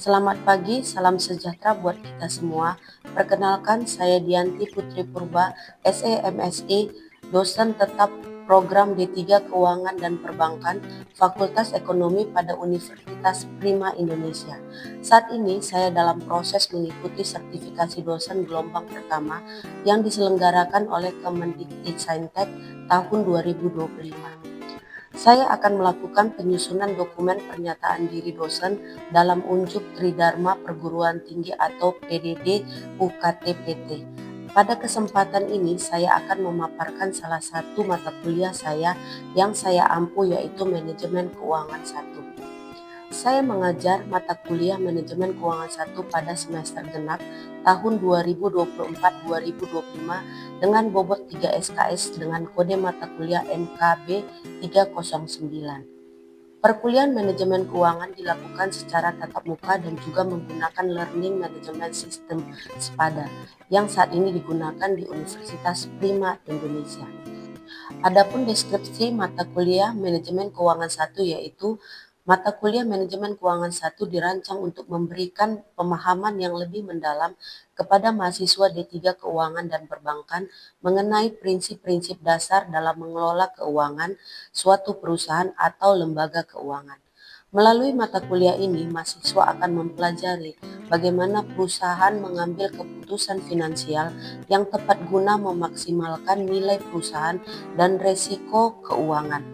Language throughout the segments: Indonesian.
Selamat pagi, salam sejahtera buat kita semua. Perkenalkan, saya Dianti Putri Purba, SEMSI, dosen tetap program D3 Keuangan dan Perbankan, Fakultas Ekonomi pada Universitas Prima Indonesia. Saat ini saya dalam proses mengikuti sertifikasi dosen gelombang pertama yang diselenggarakan oleh Kemendikbudristek tahun 2025. Saya akan melakukan penyusunan dokumen pernyataan diri dosen dalam unjuk Tridharma Perguruan Tinggi atau PDD UKT-PT. Pada kesempatan ini saya akan memaparkan salah satu mata kuliah saya yang saya ampu, yaitu Manajemen Keuangan 1. Saya mengajar mata kuliah Manajemen Keuangan 1 pada semester genap tahun 2024-2025 dengan bobot 3 SKS dengan kode mata kuliah MKB 309. Perkuliahan manajemen keuangan dilakukan secara tatap muka dan juga menggunakan Learning Management System (SPADA) yang saat ini digunakan di Universitas Prima Indonesia. Adapun deskripsi mata kuliah Manajemen Keuangan 1 yaitu mata kuliah Manajemen Keuangan 1 dirancang untuk memberikan pemahaman yang lebih mendalam kepada mahasiswa D3 Keuangan dan Perbankan mengenai prinsip-prinsip dasar dalam mengelola keuangan suatu perusahaan atau lembaga keuangan. Melalui mata kuliah ini, mahasiswa akan mempelajari bagaimana perusahaan mengambil keputusan finansial yang tepat guna memaksimalkan nilai perusahaan dan resiko keuangan,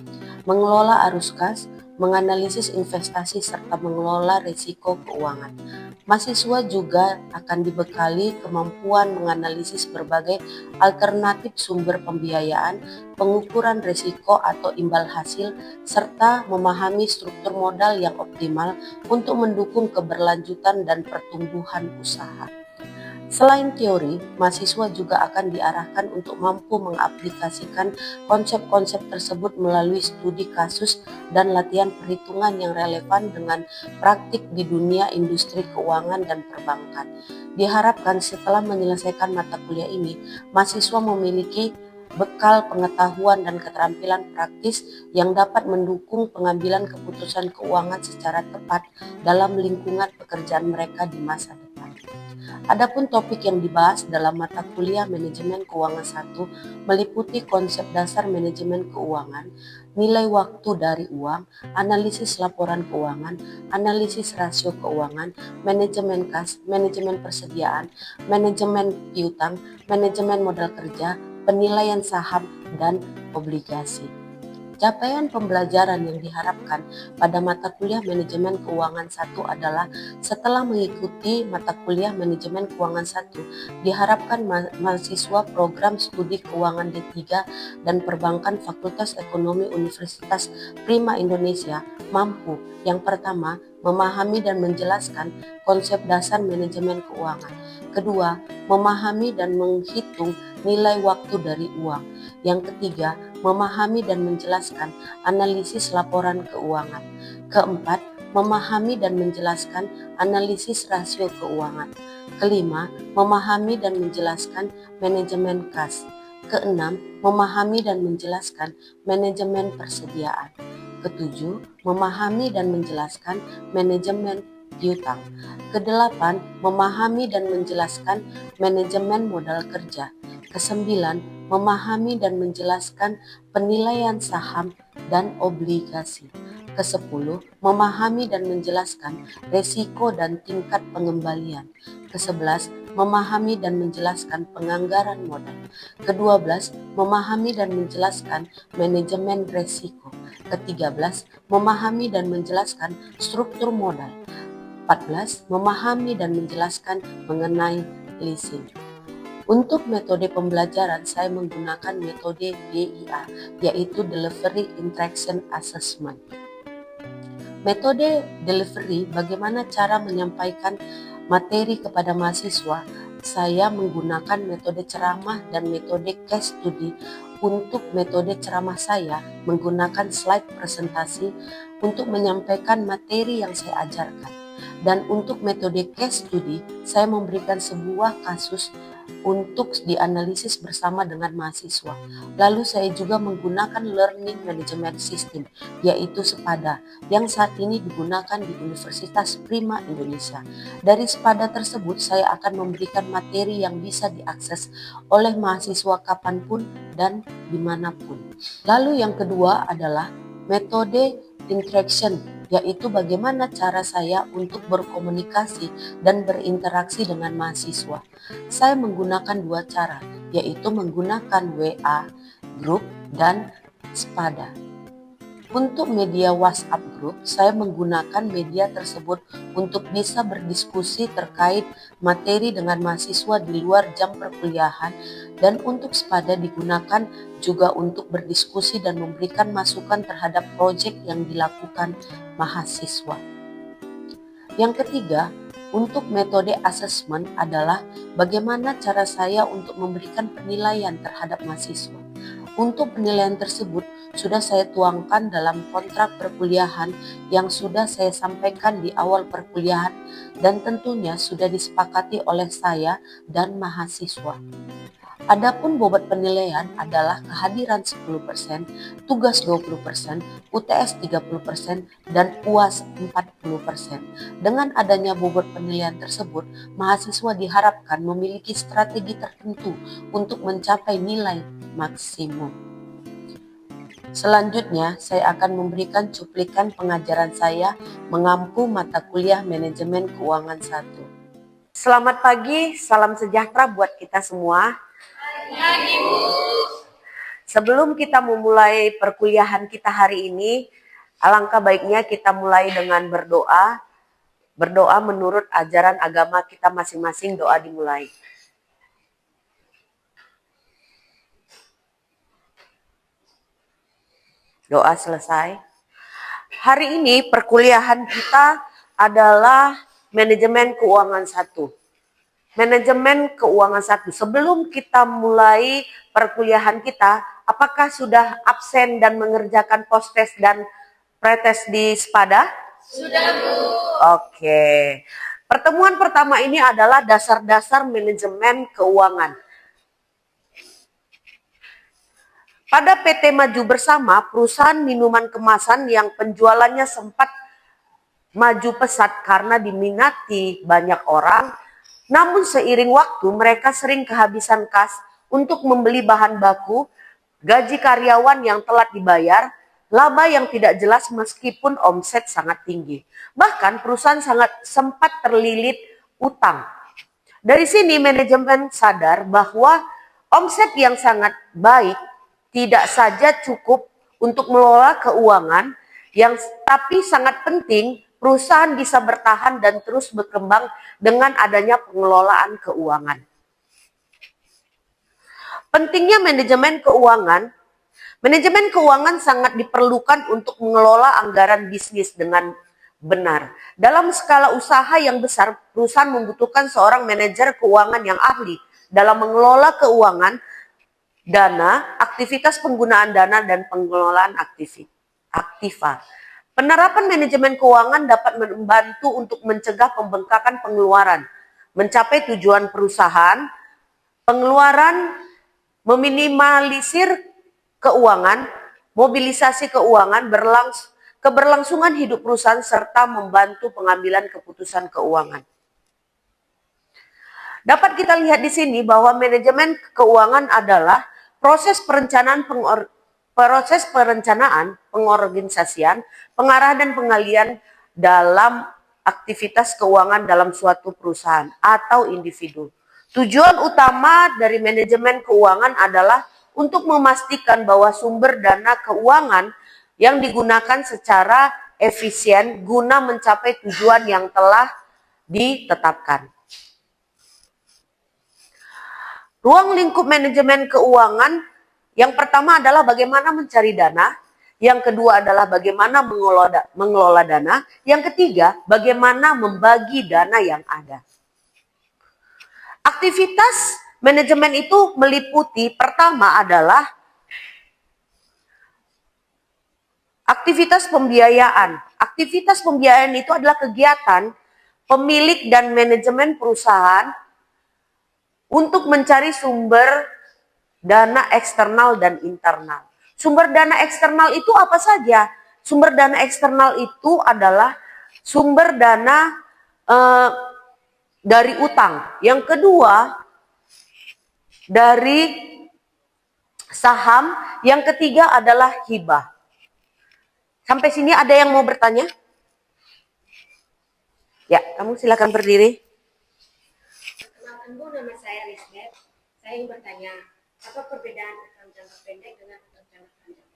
mengelola arus kas, menganalisis investasi, serta mengelola risiko keuangan. Mahasiswa juga akan dibekali kemampuan menganalisis berbagai alternatif sumber pembiayaan, pengukuran risiko atau imbal hasil, serta memahami struktur modal yang optimal untuk mendukung keberlanjutan dan pertumbuhan usaha. Selain teori, mahasiswa juga akan diarahkan untuk mampu mengaplikasikan konsep-konsep tersebut melalui studi kasus dan latihan perhitungan yang relevan dengan praktik di dunia industri keuangan dan perbankan. Diharapkan setelah menyelesaikan mata kuliah ini, mahasiswa memiliki bekal pengetahuan dan keterampilan praktis yang dapat mendukung pengambilan keputusan keuangan secara tepat dalam lingkungan pekerjaan mereka di masa depan. Adapun topik yang dibahas dalam mata kuliah Manajemen Keuangan 1 meliputi konsep dasar manajemen keuangan, nilai waktu dari uang, analisis laporan keuangan, analisis rasio keuangan, manajemen kas, manajemen persediaan, manajemen piutang, manajemen modal kerja, penilaian saham, dan obligasi. Capaian pembelajaran yang diharapkan pada mata kuliah Manajemen Keuangan 1 adalah setelah mengikuti mata kuliah Manajemen Keuangan 1, diharapkan mahasiswa program studi Keuangan D3 dan Perbankan Fakultas Ekonomi Universitas Prima Indonesia mampu, yang pertama, memahami dan menjelaskan konsep dasar manajemen keuangan. Kedua, memahami dan menghitung nilai waktu dari uang. Yang ketiga, memahami dan menjelaskan analisis laporan keuangan. Keempat, memahami dan menjelaskan analisis rasio keuangan. Kelima, memahami dan menjelaskan manajemen kas. Keenam, memahami dan menjelaskan manajemen persediaan. Ketujuh, memahami dan menjelaskan manajemen piutang. Kedelapan, memahami dan menjelaskan manajemen modal kerja. Kesembilan, memahami dan menjelaskan penilaian saham dan obligasi. Kesepuluh, memahami dan menjelaskan resiko dan tingkat pengembalian. Kesebelas, memahami dan menjelaskan penganggaran modal. Kedua belas, memahami dan menjelaskan manajemen resiko. Ke-13, memahami dan menjelaskan struktur modal. 14, memahami dan menjelaskan mengenai leasing. Untuk metode pembelajaran, saya menggunakan metode DIA, yaitu Delivery Interaction Assessment. Metode delivery, bagaimana cara menyampaikan materi kepada mahasiswa, saya menggunakan metode ceramah dan metode case study. Untuk metode ceramah saya menggunakan slide presentasi untuk menyampaikan materi yang saya ajarkan. Dan untuk metode case study, saya memberikan sebuah kasus untuk dianalisis bersama dengan mahasiswa. Lalu saya juga menggunakan Learning Management System, yaitu SPADA, yang saat ini digunakan di Universitas Prima Indonesia. Dari SPADA tersebut, saya akan memberikan materi yang bisa diakses oleh mahasiswa kapanpun dan dimanapun. Lalu yang kedua adalah metode interaction, yaitu bagaimana cara saya untuk berkomunikasi dan berinteraksi dengan mahasiswa. Saya menggunakan dua cara, yaitu menggunakan WA, grup, dan SPADA. Untuk media WhatsApp Group, saya menggunakan media tersebut untuk bisa berdiskusi terkait materi dengan mahasiswa di luar jam perkuliahan, dan untuk SPADA digunakan juga untuk berdiskusi dan memberikan masukan terhadap proyek yang dilakukan mahasiswa. Yang ketiga, untuk metode asesmen adalah bagaimana cara saya untuk memberikan penilaian terhadap mahasiswa. Untuk penilaian tersebut sudah saya tuangkan dalam kontrak perkuliahan yang sudah saya sampaikan di awal perkuliahan dan tentunya sudah disepakati oleh saya dan mahasiswa. Adapun bobot penilaian adalah kehadiran 10%, tugas 20%, UTS 30%, dan UAS 40%. Dengan adanya bobot penilaian tersebut, mahasiswa diharapkan memiliki strategi tertentu untuk mencapai nilai maksimum. Selanjutnya, saya akan memberikan cuplikan pengajaran saya mengampu mata kuliah Manajemen Keuangan 1. Selamat pagi, salam sejahtera buat kita semua. Sebelum kita memulai perkuliahan kita hari ini, alangkah baiknya kita mulai dengan berdoa. Berdoa menurut ajaran agama kita masing-masing, doa dimulai. Doa selesai. Hari ini perkuliahan kita adalah Manajemen Keuangan 1. Manajemen Keuangan 1. Sebelum kita mulai perkuliahan kita, apakah sudah absen dan mengerjakan post-test dan pretest di SPADA? Sudah, Bu. Oke. Pertemuan pertama ini adalah dasar-dasar manajemen keuangan. Pada PT Maju Bersama, perusahaan minuman kemasan yang penjualannya sempat maju pesat karena diminati banyak orang, namun seiring waktu mereka sering kehabisan kas untuk membeli bahan baku, gaji karyawan yang telat dibayar, laba yang tidak jelas meskipun omset sangat tinggi. Bahkan perusahaan sempat terlilit utang. Dari sini manajemen sadar bahwa omset yang sangat baik tidak saja cukup untuk mengelola keuangan, tapi sangat penting perusahaan bisa bertahan dan terus berkembang dengan adanya pengelolaan keuangan. Pentingnya manajemen keuangan. Manajemen keuangan sangat diperlukan untuk mengelola anggaran bisnis dengan benar. Dalam skala usaha yang besar, perusahaan membutuhkan seorang manajer keuangan yang ahli dalam mengelola keuangan, dana, aktivitas penggunaan dana, dan pengelolaan aktiva. Penerapan manajemen keuangan dapat membantu untuk mencegah pembengkakan pengeluaran, mencapai tujuan perusahaan, pengeluaran, meminimalisir keuangan, mobilisasi keuangan, keberlangsungan hidup perusahaan, serta membantu pengambilan keputusan keuangan. Dapat kita lihat di sini bahwa manajemen keuangan adalah proses perencanaan, pengorganisasian, pengarahan dan pengalian dalam aktivitas keuangan dalam suatu perusahaan atau individu. Tujuan utama dari manajemen keuangan adalah untuk memastikan bahwa sumber dana keuangan yang digunakan secara efisien guna mencapai tujuan yang telah ditetapkan. Ruang lingkup manajemen keuangan, yang pertama adalah bagaimana mencari dana, yang kedua adalah bagaimana mengelola dana, yang ketiga bagaimana membagi dana yang ada. Aktivitas manajemen itu meliputi, pertama adalah aktivitas pembiayaan. Aktivitas pembiayaan itu adalah kegiatan pemilik dan manajemen perusahaan untuk mencari sumber dana eksternal dan internal. Sumber dana eksternal itu apa saja? Sumber dana eksternal itu adalah sumber dana dari utang. Yang kedua, dari saham. Yang ketiga adalah hibah. Sampai sini ada yang mau bertanya? Ya, kamu silakan berdiri. Kenalkan Bu, nama saya Lisbeth. Saya ingin bertanya, apa perbedaan utang jangka pendek dengan utang jangka panjang?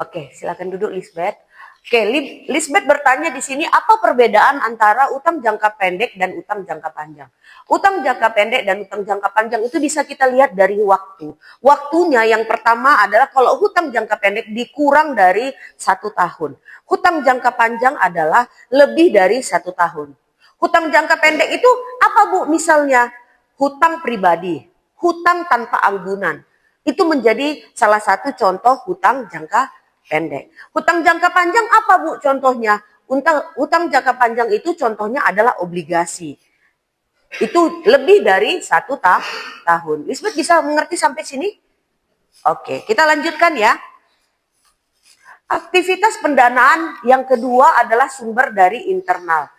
Oke, silakan duduk Lisbeth. Oke, Lisbeth bertanya di sini apa perbedaan antara utang jangka pendek dan utang jangka panjang. Utang jangka pendek dan utang jangka panjang itu bisa kita lihat dari waktu. Waktunya yang pertama adalah kalau hutang jangka pendek dikurang dari 1 tahun. Hutang jangka panjang adalah lebih dari 1 tahun. Hutang jangka pendek itu apa Bu? Misalnya hutang pribadi, hutang tanpa anggunan. Itu menjadi salah satu contoh hutang jangka pendek. Hutang jangka panjang apa Bu contohnya? Hutang jangka panjang itu contohnya adalah obligasi. Itu lebih dari 1 tahun. Lisbeth bisa mengerti sampai sini? Oke, kita lanjutkan ya. Aktivitas pendanaan yang kedua adalah sumber dari internal.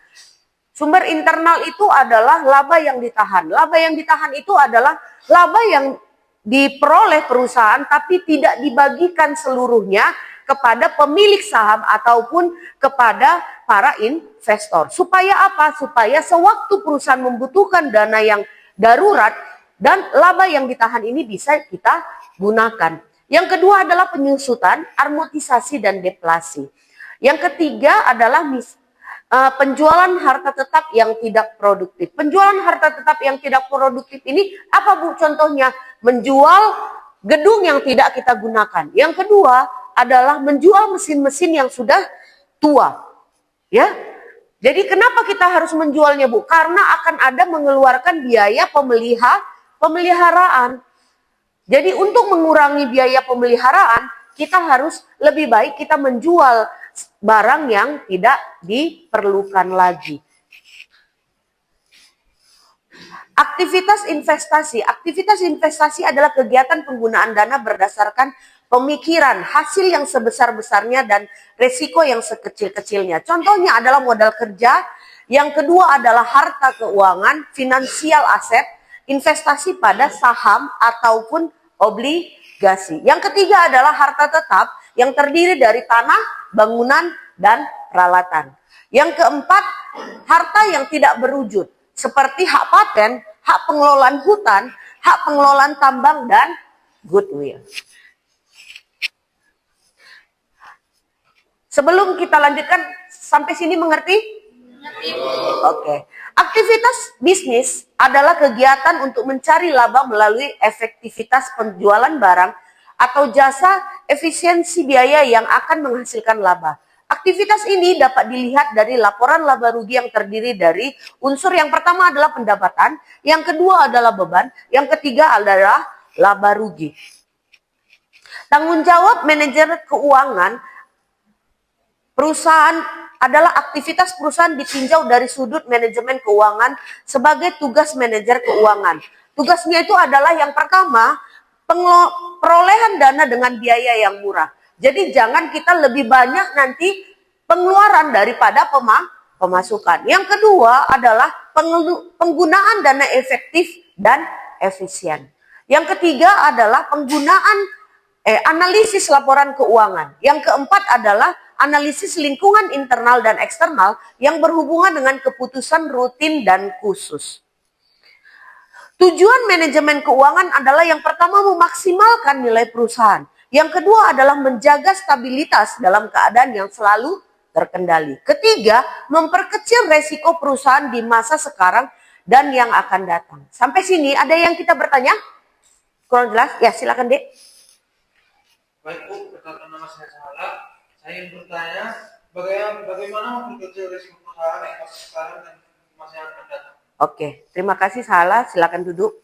Sumber internal itu adalah laba yang ditahan. Laba yang ditahan itu adalah laba yang diperoleh perusahaan tapi tidak dibagikan seluruhnya kepada pemilik saham ataupun kepada para investor. Supaya apa? Supaya sewaktu perusahaan membutuhkan dana yang darurat dan laba yang ditahan ini bisa kita gunakan. Yang kedua adalah penyusutan, amortisasi, dan deflasi. Yang ketiga adalah penjualan harta tetap yang tidak produktif. Penjualan harta tetap yang tidak produktif ini apa Bu contohnya? Menjual gedung yang tidak kita gunakan. Yang kedua adalah menjual mesin-mesin yang sudah tua. Ya. Jadi kenapa kita harus menjualnya Bu? Karena akan ada mengeluarkan biaya pemeliharaan. Jadi untuk mengurangi biaya pemeliharaan, kita harus lebih baik kita menjual barang yang tidak diperlukan lagi. Aktivitas investasi. Aktivitas investasi adalah kegiatan penggunaan dana berdasarkan pemikiran, hasil yang sebesar-besarnya dan resiko yang sekecil-kecilnya. Contohnya adalah modal kerja. Yang kedua adalah harta keuangan, finansial aset, investasi pada saham ataupun obligasi. Yang ketiga adalah harta tetap yang terdiri dari tanah, bangunan, dan peralatan. Yang keempat, harta yang tidak berwujud, seperti hak paten, hak pengelolaan hutan, hak pengelolaan tambang, dan goodwill. Sebelum kita lanjutkan, sampai sini mengerti? Mengerti, Bu. Oke. Aktivitas bisnis adalah kegiatan untuk mencari laba melalui efektivitas penjualan barang atau jasa, efisiensi biaya yang akan menghasilkan laba. Aktivitas ini dapat dilihat dari laporan laba rugi yang terdiri dari unsur yang pertama adalah pendapatan, yang kedua adalah beban, yang ketiga adalah laba rugi. Tanggung jawab manajer keuangan perusahaan adalah aktivitas perusahaan ditinjau dari sudut manajemen keuangan sebagai tugas manajer keuangan. Tugasnya itu adalah yang pertama, perolehan dana dengan biaya yang murah. Jadi jangan kita lebih banyak nanti pengeluaran daripada pemasukan. Yang kedua adalah penggunaan dana efektif dan efisien. Yang ketiga adalah penggunaan analisis laporan keuangan. Yang keempat adalah analisis lingkungan internal dan eksternal yang berhubungan dengan keputusan rutin dan khusus. Tujuan manajemen keuangan adalah yang pertama memaksimalkan nilai perusahaan. Yang kedua adalah menjaga stabilitas dalam keadaan yang selalu terkendali. Ketiga, memperkecil resiko perusahaan di masa sekarang dan yang akan datang. Sampai sini ada yang kita bertanya? Kurang jelas? Ya silakan Dek. Baik Bu, perkenalkan nama saya Sahala. Saya ingin bertanya, bagaimana memperkecil risiko perusahaan yang masa sekarang dan masa yang akan datang? Oke, terima kasih Sahala. Silakan duduk.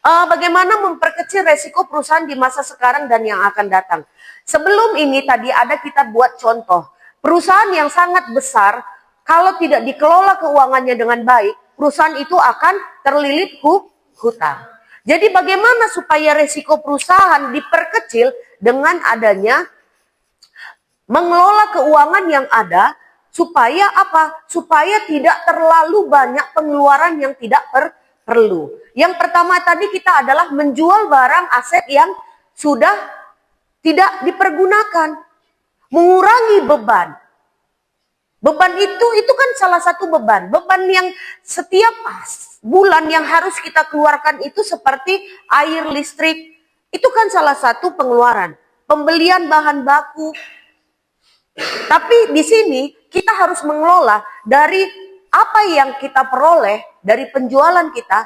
Bagaimana memperkecil resiko perusahaan di masa sekarang dan yang akan datang? Sebelum ini tadi ada kita buat contoh. Perusahaan yang sangat besar, kalau tidak dikelola keuangannya dengan baik, perusahaan itu akan terlilit hutang. Jadi bagaimana supaya resiko perusahaan diperkecil dengan adanya mengelola keuangan yang ada, supaya apa? Supaya tidak terlalu banyak pengeluaran yang tidak perlu. Yang pertama tadi kita adalah menjual barang aset yang sudah tidak dipergunakan. Mengurangi beban. Beban itu kan salah satu beban. Beban yang setiap bulan yang harus kita keluarkan itu seperti air, listrik. Itu kan salah satu pengeluaran. Pembelian bahan baku. Tapi di sini kita harus mengelola dari apa yang kita peroleh dari penjualan kita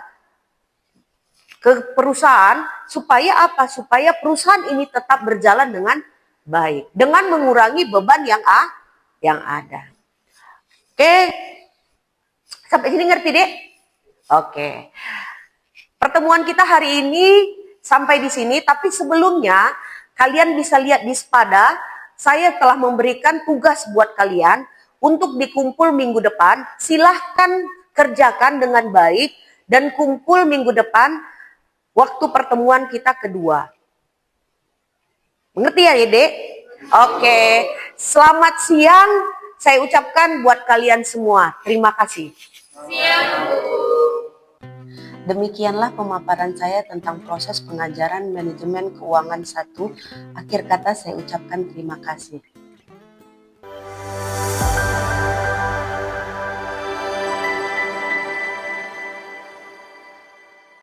ke perusahaan, supaya apa? Supaya perusahaan ini tetap berjalan dengan baik. Dengan mengurangi beban yang ada. Oke. Sampai sini ngerti, Dek? Oke. Pertemuan kita hari ini sampai di sini, tapi sebelumnya kalian bisa lihat di Spada, saya telah memberikan tugas buat kalian untuk dikumpul minggu depan. Silahkan kerjakan dengan baik dan kumpul minggu depan waktu pertemuan kita kedua. Mengerti ya, Dek? Oke. Selamat siang saya ucapkan buat kalian semua. Terima kasih. Demikianlah pemaparan saya tentang proses pengajaran manajemen keuangan 1. Akhir kata saya ucapkan terima kasih.